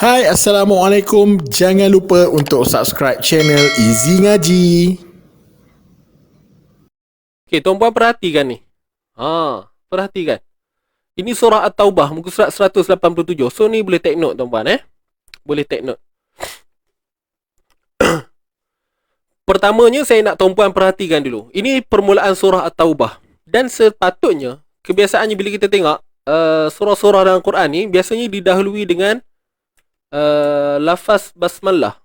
Hai, Assalamualaikum. Jangan lupa untuk subscribe channel Easy Ngaji. Okey, tuan-puan perhatikan ni. Perhatikan. Ini surah At-Taubah, muka surat 187. So ni boleh take note tuan-puan Boleh take note. Pertamanya saya nak tuan-puan perhatikan dulu. Ini permulaan surah At-Taubah. Dan sepatutnya, kebiasaannya bila kita tengok surah-surah dalam Quran ni biasanya didahului dengan lafaz basmalah,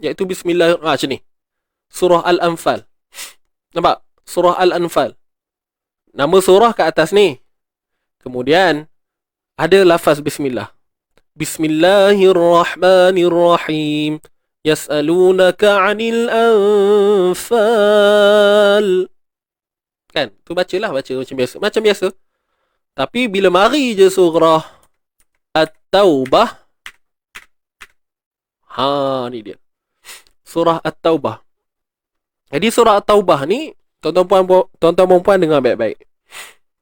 iaitu bismillahirrahmanirrahim. Macam ni. Surah Al-Anfal. Nampak? Surah Al-Anfal. Nama surah kat atas ni. Kemudian ada lafaz bismillah. Bismillahirrahmanirrahim. Yas'alunaka 'anil anfal. Kan? Tu baca macam biasa. Macam biasa. Tapi bila mari je surah At-Taubah, ni dia. Surah At-Taubah. Jadi surah At-Taubah ni, tuan-tuan puan dengar baik-baik.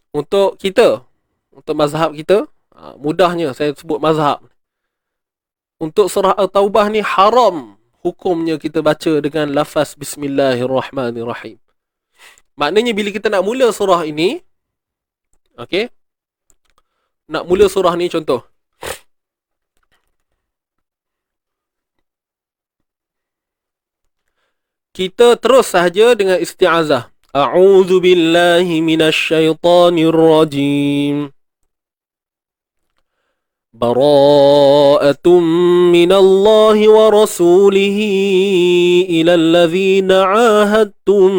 Untuk kita, untuk mazhab kita, mudahnya saya sebut mazhab. Untuk surah At-Taubah ni haram hukumnya kita baca dengan lafaz Bismillahirrahmanirrahim. Maknanya bila kita nak mula surah ini, okey, nak mula surah ni contoh. Kita terus sahaja dengan isti'azah. A'udzu billahi minasyaitonir rajim. Bara'atun minallahi wa rasulihi ila alladhina 'ahadtum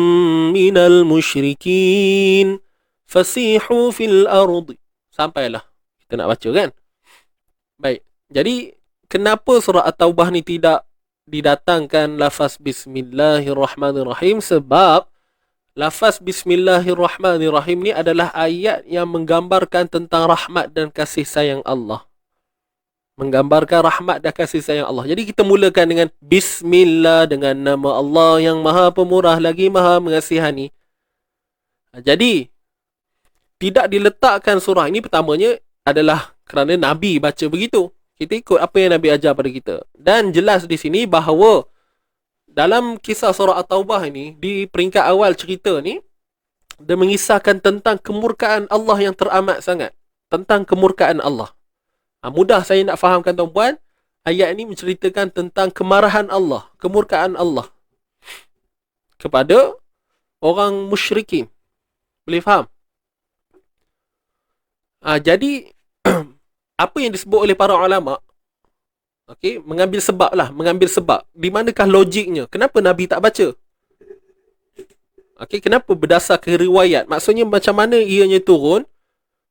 minal musyrikin fasihu fil ardi. Sampailah kita nak baca kan. Baik. Jadi kenapa surah At-Taubah ni tidak didatangkan lafaz Bismillahirrahmanirrahim? Sebab lafaz Bismillahirrahmanirrahim ni adalah ayat yang menggambarkan tentang rahmat dan kasih sayang Allah. Menggambarkan rahmat dan kasih sayang Allah. Jadi kita mulakan dengan Bismillah, dengan nama Allah yang maha pemurah lagi maha mengasihani. Jadi tidak diletakkan surah ini pertamanya adalah kerana Nabi baca begitu. Kita ikut apa yang Nabi ajar pada kita. Dan jelas di sini bahawa dalam kisah surah At-Taubah ini, di peringkat awal cerita ni, dia mengisahkan tentang kemurkaan Allah yang teramat sangat. Tentang kemurkaan Allah. Mudah saya nak fahamkan tuan-puan, ayat ini menceritakan tentang kemarahan Allah, kemurkaan Allah kepada orang musyrikin. Boleh faham? Jadi apa yang disebut oleh para ulama, okey, mengambil sebab. Di manakah logiknya? Kenapa Nabi tak baca? Okey, kenapa berdasarkan riwayat? Maksudnya macam mana ianya turun?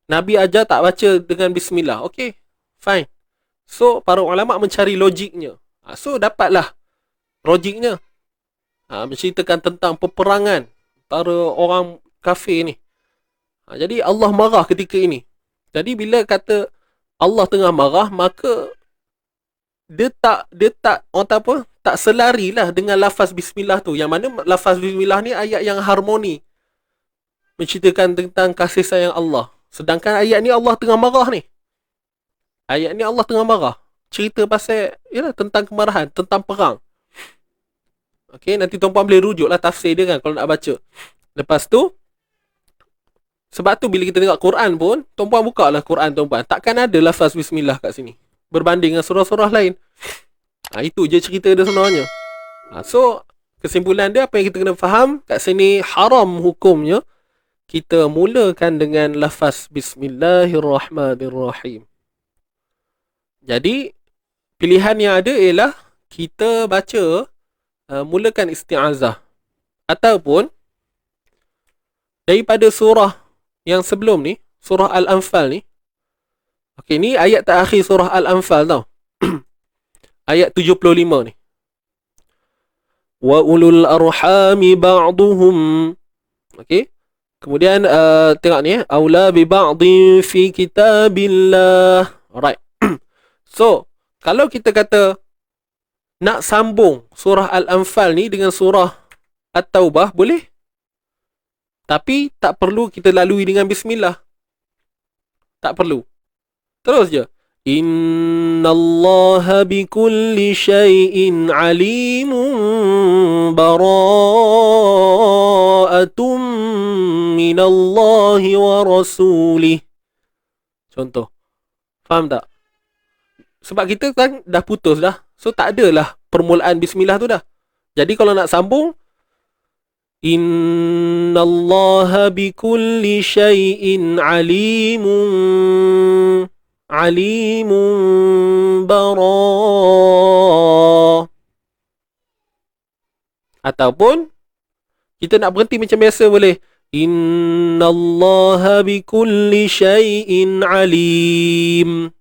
Nabi ajar tak baca dengan bismillah. Okey, fine. So para ulama mencari logiknya. So dapatlah logiknya. Menceritakan tentang peperangan para orang kafir ni. Jadi Allah marah ketika ini. Jadi bila kata Allah tengah marah, maka dia tak orang tak apa, tak selarilah dengan lafaz bismillah tu. Yang mana lafaz bismillah ni ayat yang harmoni, menceritakan tentang kasih sayang Allah. Sedangkan ayat ni Allah tengah marah ni. Ayat ni Allah tengah marah. Cerita pasal tentang kemarahan, tentang perang. Okey, nanti tuan-puan boleh rujuklah tafsir dia kan kalau nak baca. Lepas tu, sebab tu bila kita tengok Quran pun, tuan-puan buka lah Quran tuan-puan. Takkan ada lafaz bismillah kat sini berbanding dengan surah-surah lain. Itu je cerita dia sebenarnya. So kesimpulan dia, apa yang kita kena faham kat sini, haram hukumnya kita mulakan dengan lafaz Bismillahirrahmanirrahim. Jadi pilihan yang ada ialah kita baca mulakan isti'azah, ataupun daripada surah yang sebelum ni, surah Al-Anfal ni. Okey, ni ayat terakhir surah Al-Anfal tau. Ayat 75 ni. Wa ulul arhami ba'duhum. Okey. Kemudian tengok ni, aula bi ba'dhin fi kitabillah. Alright. So, kalau kita kata nak sambung surah Al-Anfal ni dengan surah At-Taubah, boleh? Tapi tak perlu kita lalui dengan bismillah. Tak perlu. Terus je. Innallaha bikulli syai'in alimun bara'atum minallahi wa rasulih. Contoh. Faham tak? Sebab kita kan dah putus dah. So tak adalah permulaan bismillah tu dah. Jadi kalau nak sambung, Innallaha bikulli syai'in alimun ataupun kita nak berhenti macam biasa boleh. Innallaha bikulli syai'in alim.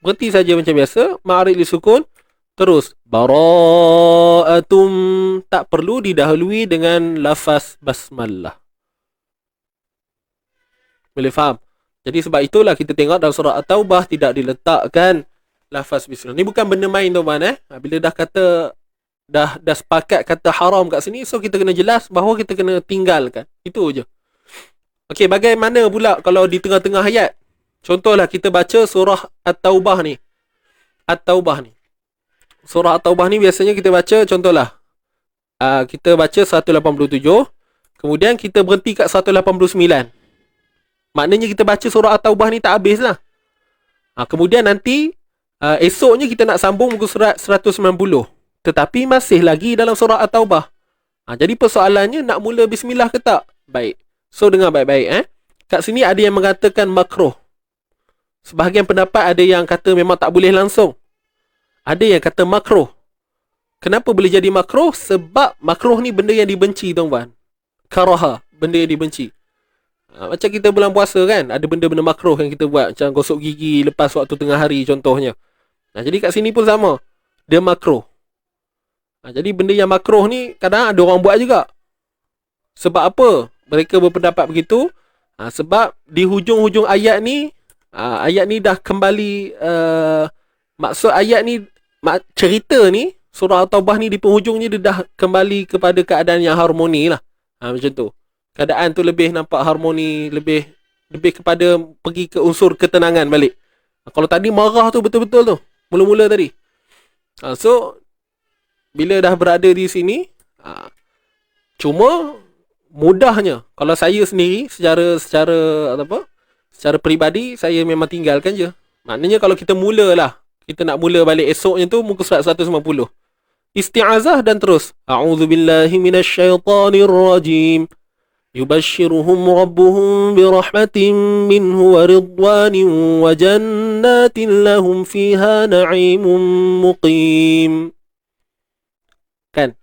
Berhenti saja macam biasa, ma'arid li sukun, terus bara'atum, tak perlu didahului dengan lafaz basmalah. Boleh faham? Jadi sebab itulah kita tengok dalam surah At-Taubah tidak diletakkan lafaz bismillah. Ni bukan benda main tuan-tuan. Bila dah kata dah sepakat kata haram kat sini, so kita kena jelas bahawa kita kena tinggalkan. Itu je. Okey, bagaimana pula kalau di tengah-tengah ayat? Contohlah kita baca surah At-Taubah ni. Surah At-Taubah ni biasanya kita baca, contohlah kita baca 187, kemudian kita berhenti kat 189. Maknanya kita baca surah At-Taubah ni tak habis lah. Kemudian nanti esoknya kita nak sambung muka surat 190. Tetapi masih lagi dalam surah At-Taubah. Jadi persoalannya nak mula bismillah ke tak? Baik. So dengar baik-baik. Kat sini ada yang mengatakan makruh. Sebahagian pendapat ada yang kata memang tak boleh langsung. Ada yang kata makruh. Kenapa boleh jadi makruh? Sebab makruh ni benda yang dibenci tuan-tuan. Karaha, benda yang dibenci. Macam kita bulan puasa kan, ada benda-benda makruh yang kita buat, macam gosok gigi lepas waktu tengah hari contohnya. Jadi kat sini pun sama, dia makruh. Jadi benda yang makruh ni kadang ada orang buat juga. Sebab apa mereka berpendapat begitu? Sebab di hujung-hujung ayat ni dah kembali, maksud ayat ni, cerita ni, surah At-Taubah ni di penghujungnya dia dah kembali kepada keadaan yang harmoni lah. Macam tu. Keadaan tu lebih nampak harmoni, lebih kepada pergi ke unsur ketenangan balik. Kalau tadi marah tu betul-betul tu, mula-mula tadi. So bila dah berada di sini, cuma mudahnya kalau saya sendiri secara peribadi, saya memang tinggalkan je. Maknanya kalau kita nak mula balik esoknya tu muka surat 190. Isti'azah dan terus a'udzubillahi minasyaitonirrajim. يبشرهم ربهم برحمة منه ورضوان وجنات لهم فيها نعيم مقيم. Kan?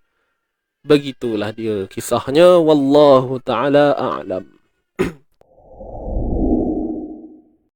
Begitulah dia kisahnya. Wallahu ta'ala a'lam.